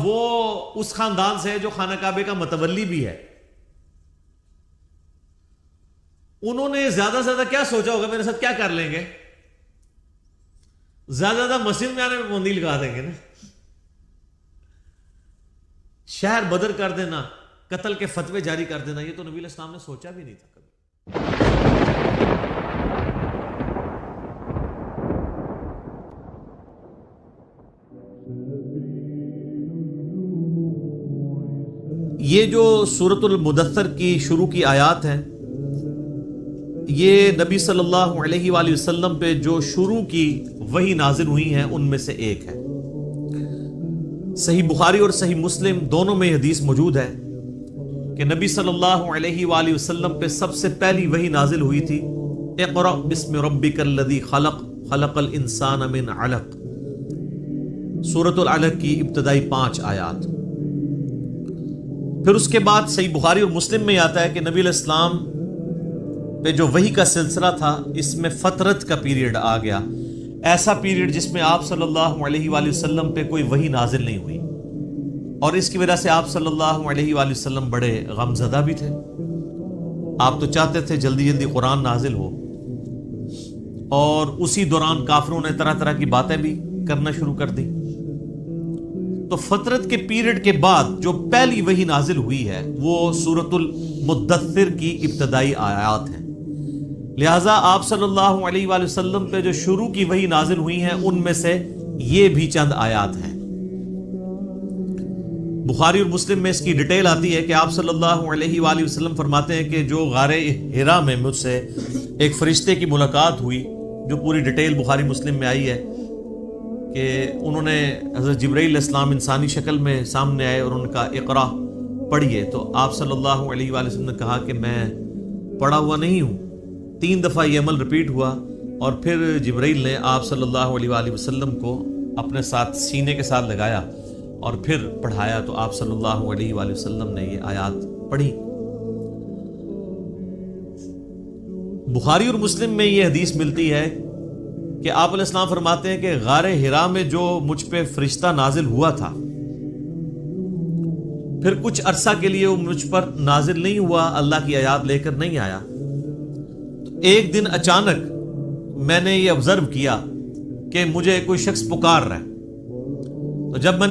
وہ اس خاندان سے ہے جو خانہ کعبے کا متولی بھی ہے. انہوں نے زیادہ سے زیادہ کیا سوچا ہوگا میرے ساتھ کیا کر لیں گے؟ زیادہ زیادہ مسجد میں آنے میں پابندی لگا دیں گے نا. شہر بدر کر دینا، قتل کے فتوے جاری کر دینا، یہ تو نبی علیہ السلام نے سوچا بھی نہیں تھا کبھی. یہ جو سورۃ المدثر کی شروع کی آیات ہیں، یہ نبی صلی اللہ علیہ وآلہ وسلم پہ جو شروع کی وحی نازل ہوئی ہیں ان میں سے ایک ہے. صحیح بخاری اور صحیح مسلم دونوں میں یہ حدیث موجود ہے کہ نبی صلی اللہ علیہ وآلہ وسلم پہ سب سے پہلی وحی نازل ہوئی تھی اقرأ بسم ربک الذی خلق خلق الانسان من علق، سورۃ العلق کی ابتدائی 5 آیات. پھر اس کے بعد صحیح بخاری اور مسلم میں آتا ہے کہ نبی علیہ السلام پہ جو وحی کا سلسلہ تھا اس میں فترت کا پیریڈ آ گیا، ایسا پیریڈ جس میں آپ صلی اللہ علیہ وآلہ وسلم پہ کوئی وحی نازل نہیں ہوئی، اور اس کی وجہ سے آپ صلی اللہ علیہ وآلہ وسلم بڑے غم زدہ بھی تھے. آپ تو چاہتے تھے جلدی جلدی قرآن نازل ہو، اور اسی دوران کافروں نے طرح طرح کی باتیں بھی کرنا شروع کر دی. تو فترت کے پیریڈ کے بعد جو پہلی وحی نازل ہوئی ہے وہ سورۃ المدثر کی ابتدائی آیات ہیں. لہٰذا آپ صلی اللہ علیہ وآلہ وسلم پہ جو شروع کی وحی نازل ہوئی ہیں ان میں سے یہ بھی چند آیات ہیں. بخاری اور مسلم میں اس کی ڈیٹیل آتی ہے کہ آپ صلی اللہ علیہ وآلہ وسلم فرماتے ہیں کہ جو غار حرا میں مجھ سے ایک فرشتے کی ملاقات ہوئی، جو پوری ڈیٹیل بخاری مسلم میں آئی ہے کہ انہوں نے حضرت جبرائیل علیہ السلام انسانی شکل میں سامنے آئے اور ان کا اقرا پڑھیے، تو آپ صلی اللہ علیہ وآلہ وسلم نے کہا کہ میں پڑھا ہوا نہیں ہوں. 3 دفعہ یہ عمل رپیٹ ہوا، اور پھر جبرائیل نے آپ صلی اللہ علیہ وآلہ وسلم کو اپنے ساتھ سینے کے ساتھ لگایا اور پھر پڑھایا، تو آپ صلی اللہ علیہ وآلہ وسلم نے یہ آیات پڑھی. بخاری اور مسلم میں یہ حدیث ملتی ہے کہ آپ علیہ السلام فرماتے ہیں کہ غار حرا میں جو مجھ پہ فرشتہ نازل ہوا تھا، پھر کچھ عرصہ کے لیے وہ مجھ پر نازل نہیں ہوا، اللہ کی آیات لے کر نہیں آیا. تو ایک دن اچانک میں نے یہ آبزرو کیا کہ مجھے کوئی شخص پکار رہا ہے. تو جب میں